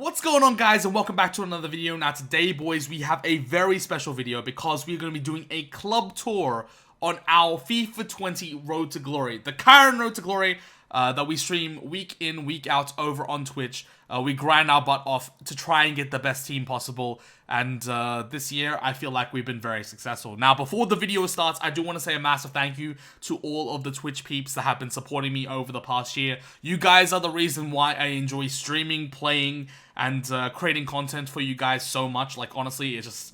What's going on, guys, and welcome back to another video. Now today, boys, we have a very special video because we're going to be doing a club tour on our FIFA 20 Road to Glory, the Kyren Road to Glory that we stream week in, week out over on Twitch. We grind our butt off to try and get the best team possible, and this year I feel like we've been very successful. Now, before the video starts, I do want to say a massive thank you to all of the Twitch peeps that have been supporting me over the past year. You guys are the reason why I enjoy streaming, playing, and creating content for you guys so much. Like, honestly, it just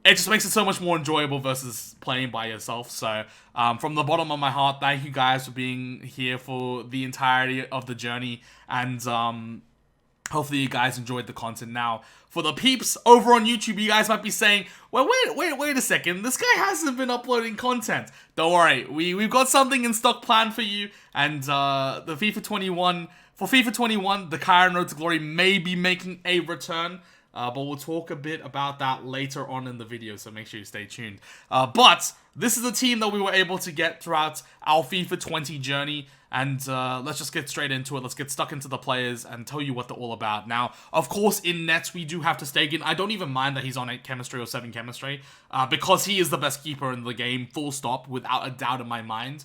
makes it so much more enjoyable versus playing by yourself. So, from the bottom of my heart, thank you guys for being here for the entirety of the journey, and hopefully you guys enjoyed the content. Now, for the peeps over on YouTube, you guys might be saying, well, wait a second, this guy hasn't been uploading content. Don't worry, we've got something in stock planned for you, and for FIFA 21, the Kyren Road to Glory may be making a return. But we'll talk a bit about that later on in the video, so make sure you stay tuned. But this is the team that we were able to get throughout our FIFA 20 journey, and let's just get straight into it. Let's get stuck into the players and tell you what they're all about. Now, of course, in nets, we do have to Stegen. I don't even mind that he's on 8 chemistry or 7 chemistry, because he is the best keeper in the game, full stop, without a doubt in my mind.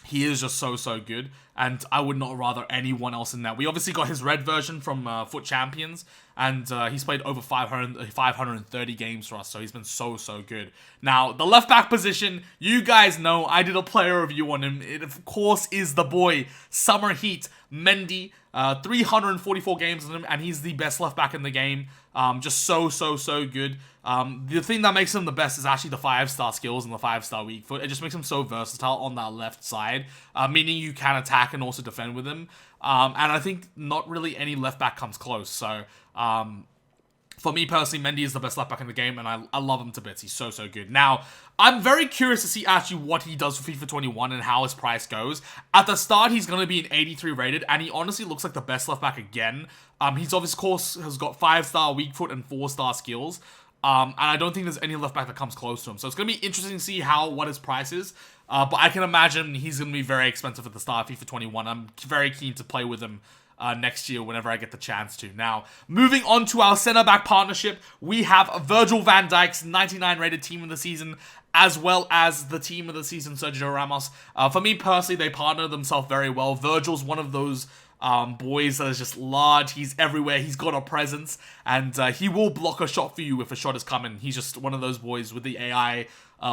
He is just so good, and I would not rather anyone else in that. We obviously got his red version from Foot Champions, and he's played over 530 games for us, so he's been so good. Now, the left back position, you guys know I did a player review on him. It, of course, is the boy, Summer Heat, Mendy. 344 games on him, and he's the best left back in the game. Just so good. The thing that makes him the best is actually the 5-star skills and the 5-star weak foot. It just makes him so versatile on that left side, meaning you can attack and also defend with him. And I think not really any left back comes close. So, for me personally, Mendy is the best left back in the game, and I love him to bits. He's so good. Now, I'm very curious to see actually what he does for FIFA 21 and how his price goes. At the start, he's going to be an 83 rated, and he honestly looks like the best left back again. He's obviously, of course, has got 5-star weak foot and 4-star skills. And I don't think there's any left back that comes close to him. So it's going to be interesting to see what his price is. But I can imagine he's going to be very expensive at the start of FIFA 21. I'm very keen to play with him next year whenever I get the chance to. Now, moving on to our centre-back partnership, we have Virgil van Dijk's 99 rated team of the season, as well as the team of the season, Sergio Ramos. For me personally, they partner themselves very well. Virgil's one of those boys that is just large. He's everywhere. He's got a presence, and he will block a shot for you if a shot is coming. He's just one of those boys with the AI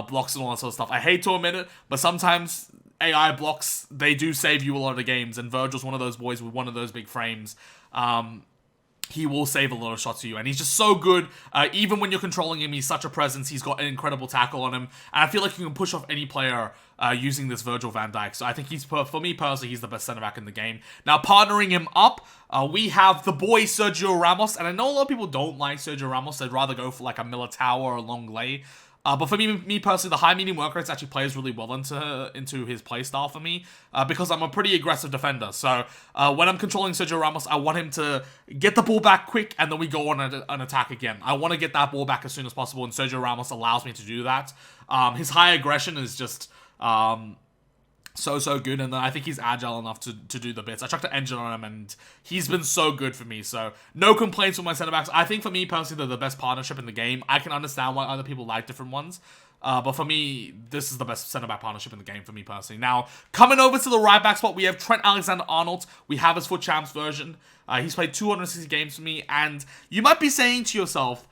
blocks and all that sort of stuff. I hate to admit it, but sometimes AI blocks, they do save you a lot of games, and Virgil's one of those boys with one of those big frames. He will save a lot of shots for you, and he's just so good. Even when you're controlling him, he's such a presence. He's got an incredible tackle on him, and I feel like you can push off any player using this Virgil van Dijk. So I think for me personally, he's the best centre-back in the game. Now, partnering him up, we have the boy Sergio Ramos, and I know a lot of people don't like Sergio Ramos. They'd rather go for like a Militao or a Longley. But for me personally, the high-medium work rates actually plays really well into his playstyle for me, because I'm a pretty aggressive defender. So when I'm controlling Sergio Ramos, I want him to get the ball back quick, and then we go on an attack again. I want to get that ball back as soon as possible, and Sergio Ramos allows me to do that. His high aggression is just so good, and then I think he's agile enough to do the bits. I chucked an engine on him, and he's been so good for me, so no complaints with my centre-backs. I think for me personally, they're the best partnership in the game. I can understand why other people like different ones, but for me, this is the best centre-back partnership in the game for me personally. Now, coming over to the right-back spot, we have Trent Alexander-Arnold. We have his Foot Champs version. He's played 260 games for me, and you might be saying to yourself,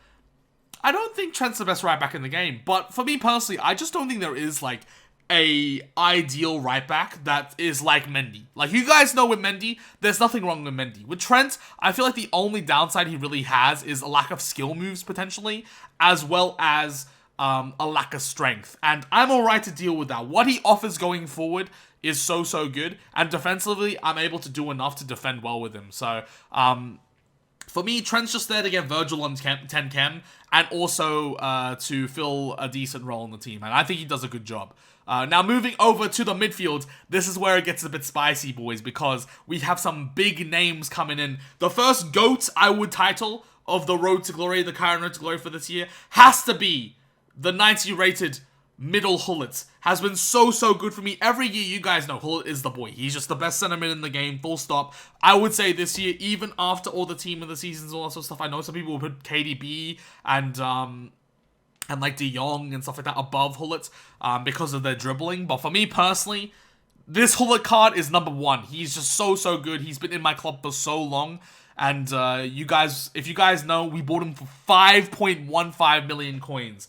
I don't think Trent's the best right-back in the game, but for me personally, I just don't think there is, like, a ideal right back that is like Mendy. Like, you guys know with Mendy, there's nothing wrong with Mendy. With Trent, I feel like the only downside he really has is a lack of skill moves potentially, as well as a lack of strength. And I'm alright to deal with that. What he offers going forward is so good, and defensively, I'm able to do enough to defend well with him. So, for me, Trent's just there to get Virgil on 10 chem, and also to fill a decent role in the team, and I think he does a good job. Now, moving over to the midfield, this is where it gets a bit spicy, boys, because we have some big names coming in. The first GOAT, I would title, of the Road to Glory, the Kyren Road to Glory for this year, has to be the 90-rated middle Hullet has been so good for me. Every year, you guys know, Hullet is the boy. He's just the best center mid in the game, full stop. I would say this year, even after all the team of the seasons, all that sort of stuff, I know some people will put KDB and like De Jong and stuff like that above Hullet because of their dribbling. But for me personally, this Hullet card is number one. He's just so good. He's been in my club for so long. And you guys, if you guys know, we bought him for 5.15 million coins.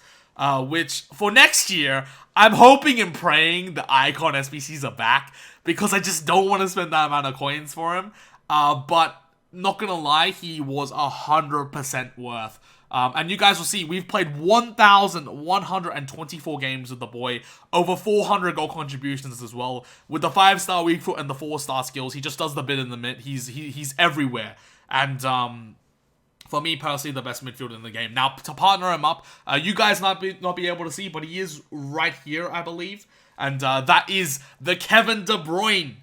Which, for next year, I'm hoping and praying the Icon SBCs are back, because I just don't want to spend that amount of coins for him. But, not gonna lie, he was 100% worth. And you guys will see, we've played 1,124 games with the boy, over 400 goal contributions as well. With the 5-star weak foot and the 4-star skills, he just does the bit in the mid. He's everywhere. And, for me personally, the best midfielder in the game. Now, to partner him up, you guys not be able to see, but he is right here, I believe. And that is the Kevin De Bruyne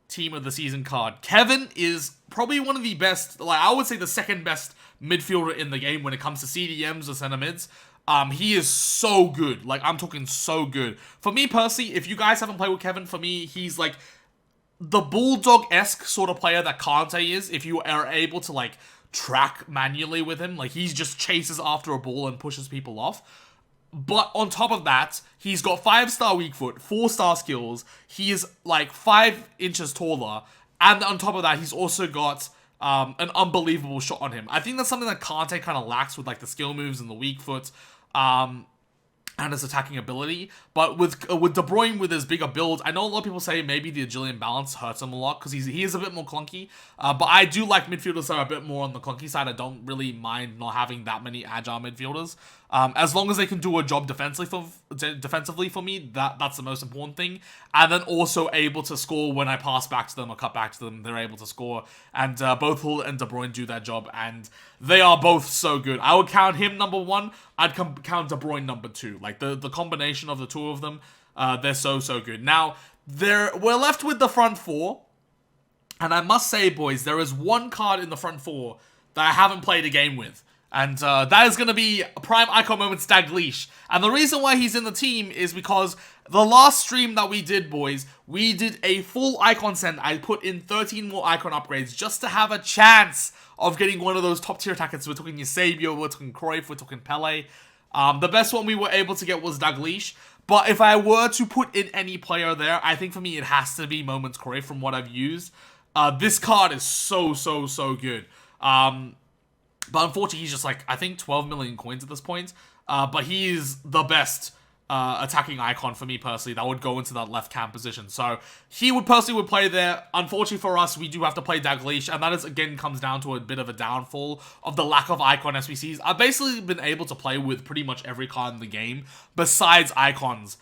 team of the season card. Kevin is probably one of the best, like I would say the second best midfielder in the game when it comes to CDMs or center mids. He is so good. Like, I'm talking so good. For me personally, if you guys haven't played with Kevin, for me, he's like the Bulldog-esque sort of player that Kante is, if you are able to, like, track manually with him. Like, he just chases after a ball and pushes people off. But on top of that, he's got 5-star weak foot, 4-star skills. He is like 5 inches taller. And on top of that, he's also got an unbelievable shot on him. I think that's something that Kante kind of lacks with like the skill moves and the weak foot. And his attacking ability. But with De Bruyne, with his bigger build, I know a lot of people say maybe the agility balance hurts him a lot because he is a bit more clunky. But I do like midfielders that are a bit more on the clunky side. I don't really mind not having that many agile midfielders. As long as they can do a job defensively for me, that's the most important thing. And then also able to score when I pass back to them or cut back to them, they're able to score. And both Hull and De Bruyne do that job, and they are both so good. I would count him number 1. I'd count De Bruyne number 2. Like, the combination of the two of them, they're so good. Now, we're left with the front 4. And I must say, boys, there is one card in the front 4 that I haven't played a game with. And that is going to be Prime Icon Moments Dalglish. And the reason why he's in the team is because the last stream that we did, boys, we did a full icon send. I put in 13 more icon upgrades just to have a chance of getting one of those top tier attackers. We're talking Eusebio, we're talking Cruyff, we're talking Pele. The best one we were able to get was Dalglish. But if I were to put in any player there, I think for me it has to be Moments Cruyff from what I've used. This card is so good. But unfortunately, he's just like, I think 12 million coins at this point. But he is the best attacking icon for me personally that would go into that left cam position. So he would play there. Unfortunately for us, we do have to play Dalglish, and that is again comes down to a bit of a downfall of the lack of icon SBCs. I've basically been able to play with pretty much every card in the game besides icons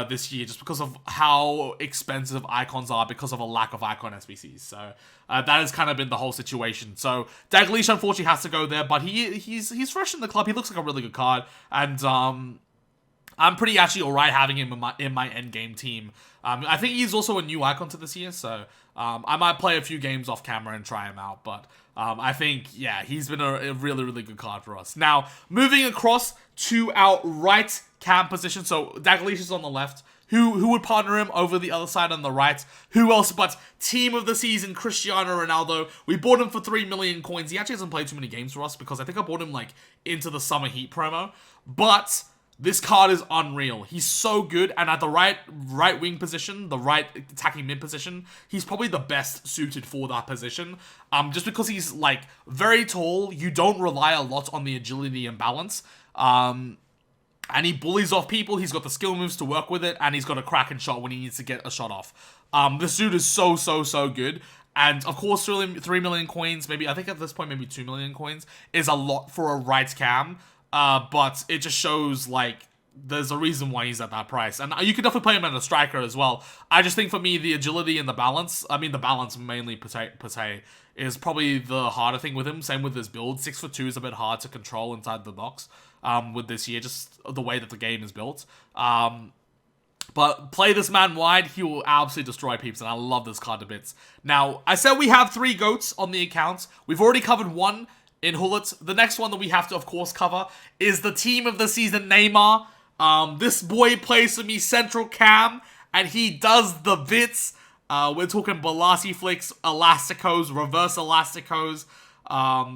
this year, just because of how expensive icons are because of a lack of icon SBCs. So that has kind of been the whole situation. So Dalglish unfortunately has to go there, but he's fresh in the club. He looks like a really good card, and I'm pretty actually alright having him in my endgame team. I think he's also a new icon to this year, so I might play a few games off camera and try him out. But I think, yeah, he's been a really good card for us. Now, moving across to our right cam position. So Dalglish is on the left. Who would partner him over the other side on the right? Who else but team of the season, Cristiano Ronaldo. We bought him for 3 million coins. He actually hasn't played too many games for us because I think I bought him like into the Summer Heat promo. But this card is unreal. He's so good, and at the right wing position, the right attacking mid position, he's probably the best suited for that position. Just because he's like very tall, you don't rely a lot on the agility and balance. And he bullies off people. He's got the skill moves to work with it, and he's got a cracking shot when he needs to get a shot off. This dude is so good. And of course, 3 million coins, maybe I think at this point maybe 2 million coins is a lot for a right cam. But it just shows, like, there's a reason why he's at that price. And you can definitely play him as a striker as well. I just think for me, the agility and the balance, I mean, the balance mainly per se, is probably the harder thing with him. Same with his build. 6'2" is a bit hard to control inside the box with this year, just the way that the game is built. But play this man wide, he will absolutely destroy peeps, and I love this card to bits. Now, I said we have 3 GOATs on the account. We've already covered 1 in Hullet. The next one that we have to, of course, cover is the team of the season, Neymar. This boy plays for me central cam, and he does the bits. We're talking Balassi flicks, elasticos, reverse elasticos.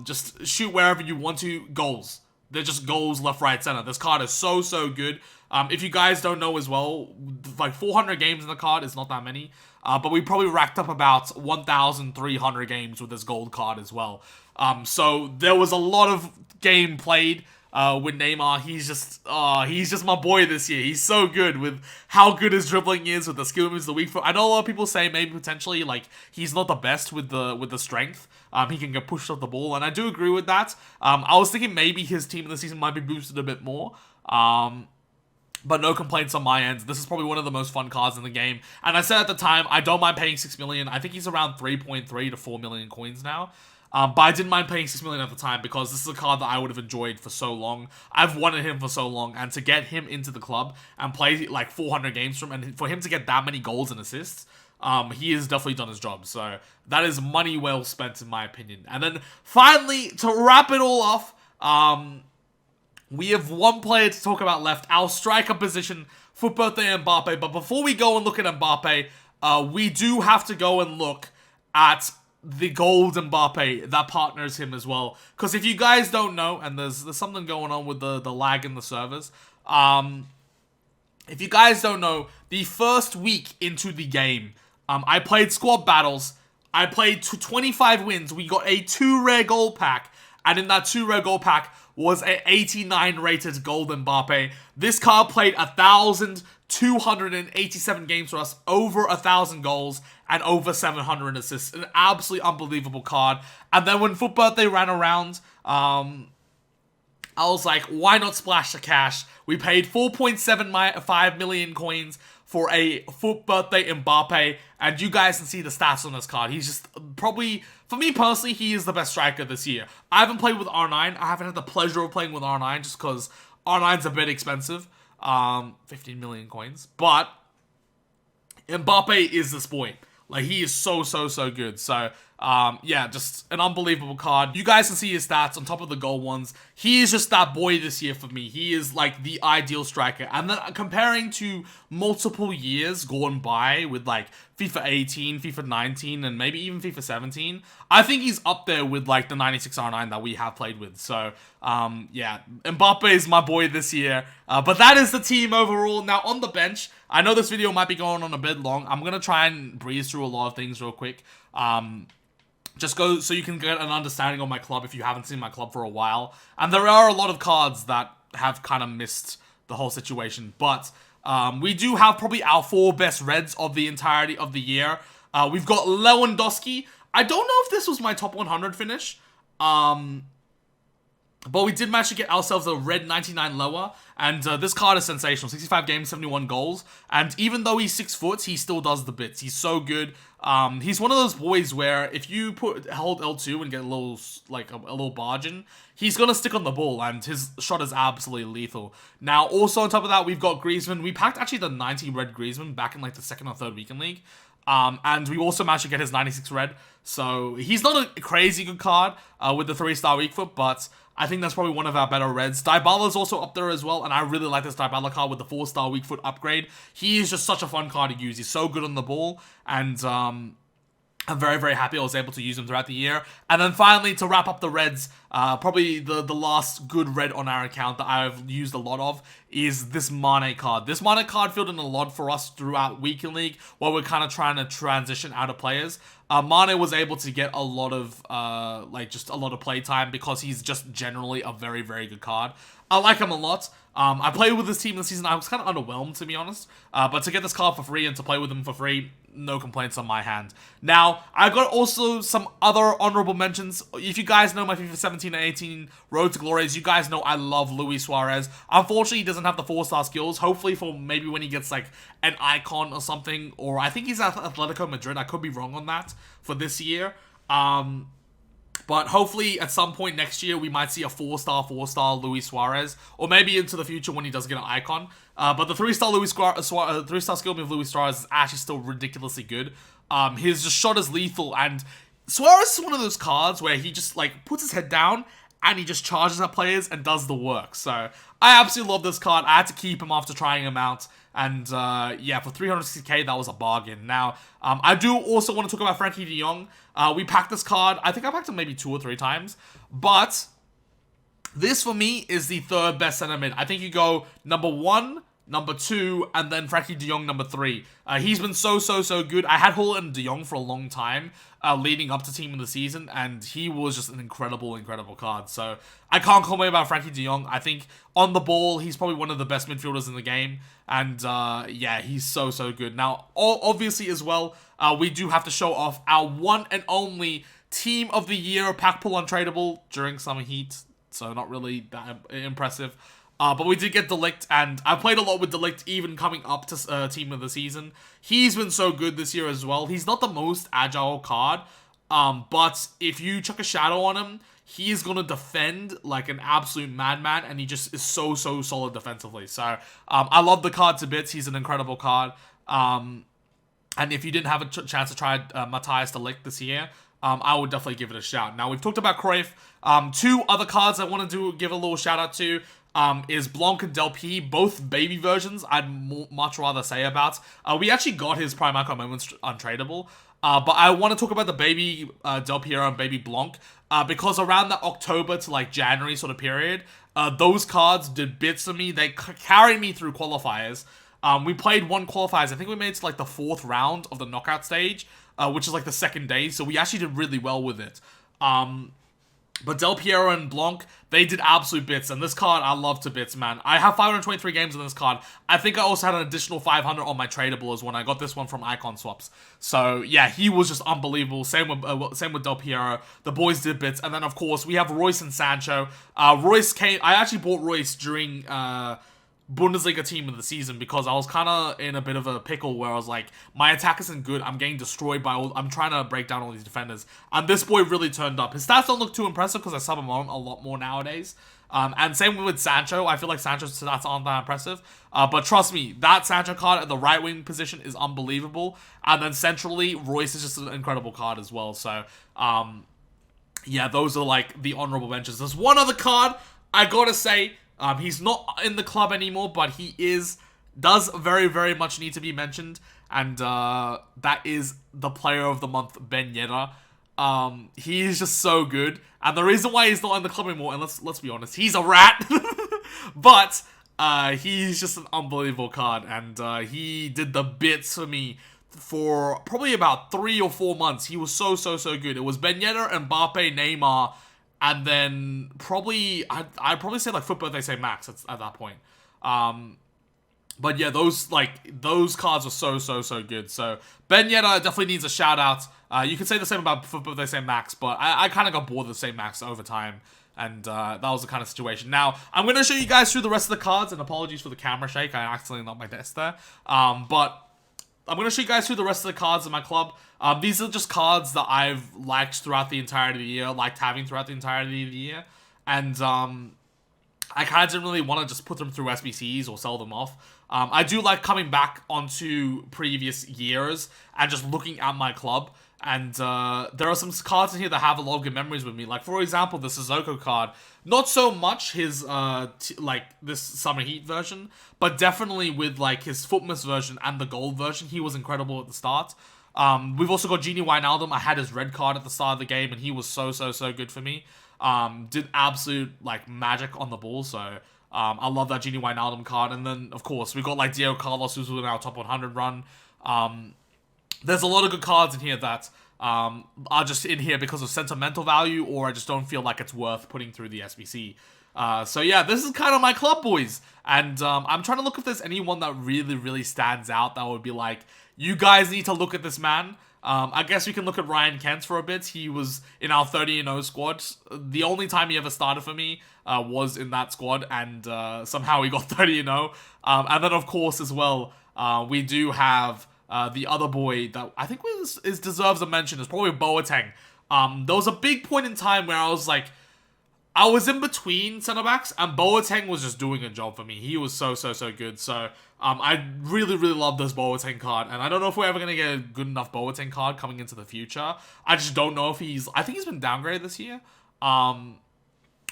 Just shoot wherever you want to. Goals. They're just goals left, right, center. This card is so good. If you guys don't know as well, like 400 games in the card is not that many. But we probably racked up about 1,300 games with this gold card as well. So there was a lot of game played with Neymar. He's just my boy this year. He's so good with how good his dribbling is, with the skill moves, the weak foot. I know a lot of people say maybe potentially like he's not the best with the strength. He can get pushed off the ball, and I do agree with that. I was thinking maybe his team in the season might be boosted a bit more. But no complaints on my end. This is probably one of the most fun cards in the game. And I said at the time, I don't mind paying 6 million. I think he's around 3.3 to 4 million coins now. But I didn't mind paying 6 million at the time because this is a card that I would have enjoyed for so long. I've wanted him for so long, and to get him into the club and play like 400 games from him, and for him to get that many goals and assists, he has definitely done his job. So that is money well spent in my opinion. And then finally, to wrap it all off, we have one player to talk about left, our striker position, for birthday Mbappe. But before we go and look at Mbappe, we do have to go and look at the gold Mbappe that partners him as well. Because if you guys don't know, and there's something going on with the lag in the servers, if you guys don't know, the first week into the game, I played squad battles. I played 25 wins. We got a 2 rare gold pack, and in that 2 rare gold pack was a 89 rated gold Mbappe. This card played 1,287 games for us, over 1,000 goals, and over 700 assists. An absolutely unbelievable card. And then when Foot Birthday ran around, I was like, why not splash the cash? We paid 4.75 million coins for a Foot Birthday Mbappe, and you guys can see the stats on this card. He's just probably, for me personally, he is the best striker this year. I haven't played with R9. I haven't had the pleasure of playing with R9 just because R9's a bit expensive. 15 million coins. But Mbappe is this boy. Like, he is so good. So, yeah, just an unbelievable card. You guys can see his stats on top of the gold ones. He is just that boy this year for me. He is, like, the ideal striker. And then comparing to multiple years gone by with, like, FIFA 18, FIFA 19, and maybe even FIFA 17, I think he's up there with, like, the 96 R9 that we have played with. So, yeah, Mbappe is my boy this year. But that is the team overall. Now, on the bench, I know this video might be going on a bit long. I'm going to try and breeze through a lot of things real quick. Just go so you can get an understanding of my club if you haven't seen my club for a while. And there are a lot of cards that have kind of missed the whole situation. But we do have probably our 4 best reds of the entirety of the year. We've got Lewandowski. I don't know if this was my top 100 finish. But we did manage to get ourselves a red 99 Lewa, and this card is sensational. 65 games, 71 goals, and even though he's 6 foot, he still does the bits. He's so good. He's one of those boys where if you hold L2 and get a little, like, a little barge in, he's gonna stick on the ball, and his shot is absolutely lethal. Now, also on top of that, we've got Griezmann. We packed actually the 90 red Griezmann back in, like, the 2nd or 3rd week in League. And we also managed to get his 96 red. So he's not a crazy good card with the 3-star weak foot, but I think that's probably one of our better reds. Dybala's also up there as well, and I really like this Dybala card with the 4-star weak foot upgrade. He is just such a fun card to use. He's so good on the ball, and I'm very happy I was able to use him throughout the year. And then finally, to wrap up the reds, probably the last good red on our account that I've used a lot of is this Mane card. This Mane card filled in a lot for us throughout Weekend League, while we're kind of trying to transition out of players. Mane was able to get a lot of, just a lot of play time because he's just generally a very good card. I like him a lot. I played with this team this season. I was kind of underwhelmed, to be honest. But to get this card for free and to play with him for free, no complaints on my hand. Now, I've got also some other honorable mentions. If you guys know my FIFA 17 and 18 Road to Glories, you guys know I love Luis Suarez. Unfortunately, he doesn't have the 4-star skills. Hopefully for maybe when he gets like an icon or something, or I think he's at Atletico Madrid. I could be wrong on that for this year. But hopefully at some point next year, we might see a 4-star Luis Suarez, or maybe into the future when he does get an icon. But the 3-star 3-star skill move of Luis Suarez is actually still ridiculously good. His just shot is lethal, and Suarez is one of those cards where he just like puts his head down and he just charges at players and does the work. So I absolutely love this card. I had to keep him after trying him out. And yeah, for 360k, that was a bargain. Now, I do also want to talk about Frankie de Jong. We packed this card. I think I packed him maybe 2 or 3 times. But this, for me, is the 3rd best center mid. I think you go number 1, number 2, and then Frankie de Jong number 3. He's been so good. I had Hull and de Jong for a long time leading up to Team of the Season, and he was just an incredible card. So I can't complain about Frankie de Jong. I think on the ball, he's probably one of the best midfielders in the game, and yeah, he's so good. Now, obviously as well, we do have to show off our one and only Team of the Year pack pull untradeable during Summer Heat, so not really that impressive. But we did get Delict, and I played a lot with Delict even coming up to Team of the Season. He's been so good this year as well. He's not the most agile card, but if you chuck a shadow on him, he is going to defend like an absolute madman, and he just is so solid defensively. So I love the card to bits. He's an incredible card. And if you didn't have a chance to try Matthias Delict this year, I would definitely give it a shout. Now, we've talked about Cruyff. 2 other cards I wanted to give a little shout out to is Blanc and Del P, both baby versions I'd much rather say about. We actually got his Prime Icon Moments untradeable, but I want to talk about the baby Del Piero and baby Blanc, because around the October to like January sort of period, those cards did bits for me. They carried me through qualifiers. We played 1 qualifiers. I think we made it to like the 4th round of the knockout stage, which is like the 2nd day, so we actually did really well with it. But Del Piero and Blanc, they did absolute bits, and this card I love to bits, man. I have 523 games on this card. I think I also had an additional 500 on my tradable as when I got this one from Icon Swaps. So yeah, he was just unbelievable. Same with Del Piero. The boys did bits, and then of course we have Royce and Sancho. Royce came. I actually bought Royce during Bundesliga Team of the Season because I was kind of in a bit of a pickle where I was like, my attack isn't good, I'm getting destroyed by all, I'm trying to break down all these defenders, and this boy really turned up. His stats don't look too impressive because I sub him on a lot more nowadays, and same with Sancho. I feel like Sancho's stats aren't that impressive, but trust me, that Sancho card at the right wing position is unbelievable, and then centrally, Royce is just an incredible card as well. So yeah, those are like the honorable mentions. There's one other card I gotta say. He's not in the club anymore, but he does very much need to be mentioned, and that is the Player of the Month, Ben Yedder. He is just so good, and the reason why he's not in the club anymore, and let's be honest, he's a rat, but he's just an unbelievable card, and he did the bits for me for probably about 3 or 4 months. He was so good. It was Ben Yedder, Mbappe, Neymar, and then probably, I'd probably say like Foot Birthday Say Max at that point. But yeah, those cards are so good. So Ben Yedder definitely needs a shout out. You could say the same about Foot Birthday Say Max, but I kind of got bored of the same Max over time. And that was the kind of situation. Now, I'm going to show you guys through the rest of the cards, and apologies for the camera shake. I accidentally knocked my desk there. But I'm going to show you guys through the rest of the cards in my club. These are just cards that I've liked throughout the entirety of the year, liked having throughout the entirety of the year. And I kind of didn't really want to just put them through SBCs or sell them off. I do like coming back onto previous years and just looking at my club. And there are some cards in here that have a lot of good memories with me. Like, for example, the Sissoko card. Not so much his, this Summer Heat version, but definitely with, like, his Footmas version and the gold version, he was incredible at the start. We've also got Genie Wijnaldum. I had his red card at the start of the game, and he was so good for me. Did absolute, like, magic on the ball, so I love that Genie Wijnaldum card. And then, of course, we got, like, Diego Carlos, who's in our top 100 run. There's a lot of good cards in here that are just in here because of sentimental value, or I just don't feel like it's worth putting through the SBC. So yeah, this is kind of my club, boys. And I'm trying to look if there's anyone that really stands out that would be like, you guys need to look at this man. I guess we can look at Ryan Kent for a bit. He was in our 30-0 squad. The only time he ever started for me was in that squad, and somehow he got 30-0. And then, of course, as well, we do have the other boy that I think deserves a mention is probably Boateng. There was a big point in time where I was like, I was in between center backs, and Boateng was just doing a job for me. He was so good. So I really love this Boateng card, and I don't know if we're ever gonna get a good enough Boateng card coming into the future. I just don't know if I think he's been downgraded this year.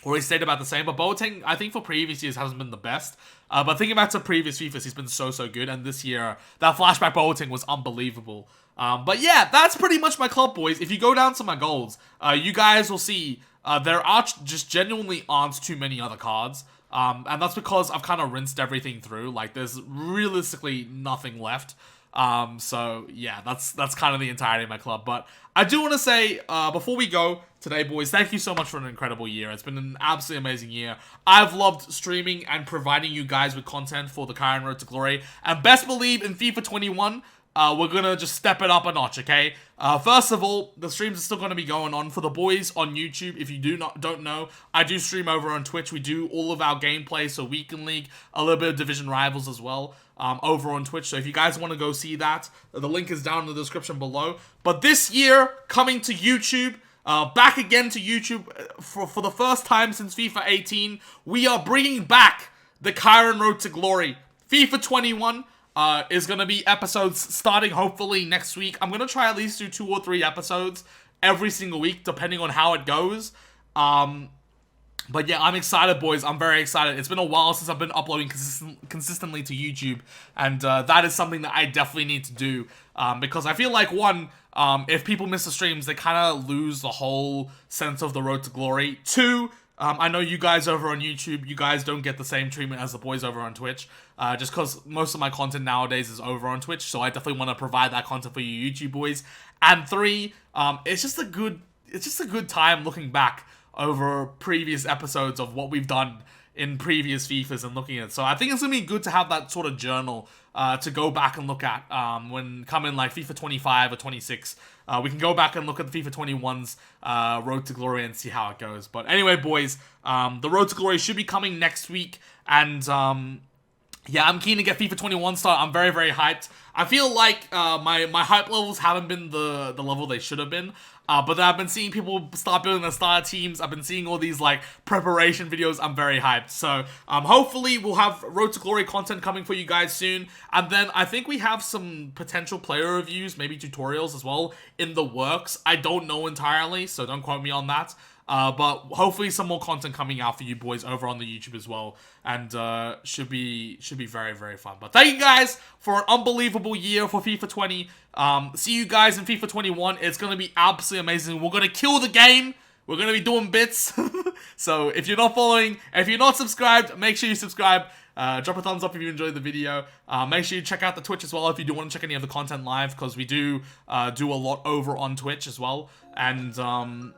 or he stayed about the same. But Boateng, I think for previous years hasn't been the best. But thinking back to previous FIFAs, he's been so good. And this year, that flashback Boateng was unbelievable. But yeah, that's pretty much my club, boys. If you go down to my goals, you guys will see there are just genuinely aren't too many other cards. And that's because I've kind of rinsed everything through. Like, there's realistically nothing left. So yeah, that's kind of the entirety of my club. But I do want to say, before we go today, boys, thank you so much for an incredible year. It's been an absolutely amazing year. I've loved streaming and providing you guys with content for the Kyren Road to Glory. And best believe in FIFA 21, we're gonna just step it up a notch, okay? First of all, the streams are still gonna be going on for the boys on YouTube. If you don't know, I do stream over on Twitch. We do all of our gameplay, so Weekend League, a little bit of Division Rivals as well, over on Twitch. So if you guys want to go see that, the link is down in the description below. But this year, coming to YouTube, back again to YouTube for the first time since FIFA 18, we are bringing back the Kyren Road to Glory. FIFA 21 is going to be episodes starting hopefully next week. I'm going to try at least do 2 or 3 episodes every single week, depending on how it goes. But yeah, I'm excited, boys. I'm very excited. It's been a while since I've been uploading consistently to YouTube, and that is something that I definitely need to do, because I feel like, one, if people miss the streams, they kind of lose the whole sense of the Road to Glory. 2, I know you guys over on YouTube, you guys don't get the same treatment as the boys over on Twitch, just because most of my content nowadays is over on Twitch, so I definitely want to provide that content for you YouTube boys. And 3, it's just a good time looking back over previous episodes of what we've done in previous FIFAs and looking at it. So I think it's going to be good to have that sort of journal to go back and look at when coming like FIFA 25 or 26. We can go back and look at the FIFA 21's Road to Glory and see how it goes. But anyway, boys, the Road to Glory should be coming next week. And yeah, I'm keen to get FIFA 21 started. I'm very hyped. I feel like my hype levels haven't been the level they should have been. But then I've been seeing people start building their starter teams. I've been seeing all these like preparation videos. I'm very hyped. So hopefully we'll have Road to Glory content coming for you guys soon. And then I think we have some potential player reviews, maybe tutorials as well in the works. I don't know entirely, so don't quote me on that. But hopefully some more content coming out for you boys over on the YouTube as well, and should be very fun. But thank you guys for an unbelievable year for FIFA 20. See you guys in FIFA 21. It's gonna be absolutely amazing. We're gonna kill the game. We're gonna be doing bits. So if you're not following, if you're not subscribed, make sure you subscribe. Drop a thumbs up if you enjoyed the video. Make sure you check out the Twitch as well if you do want to check any of the content live, because we do do a lot over on Twitch as well. And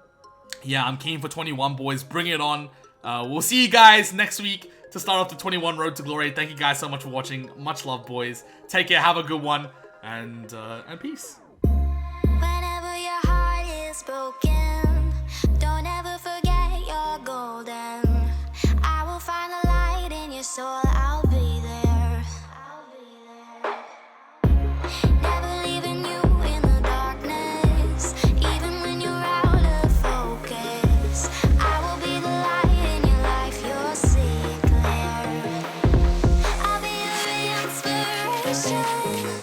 yeah, I'm keen for 21, boys. Bring it on. We'll see you guys next week to start off the 21 Road to Glory. Thank you guys so much for watching. Much love, boys. Take care. Have a good one. And peace. Whenever your heart is broken.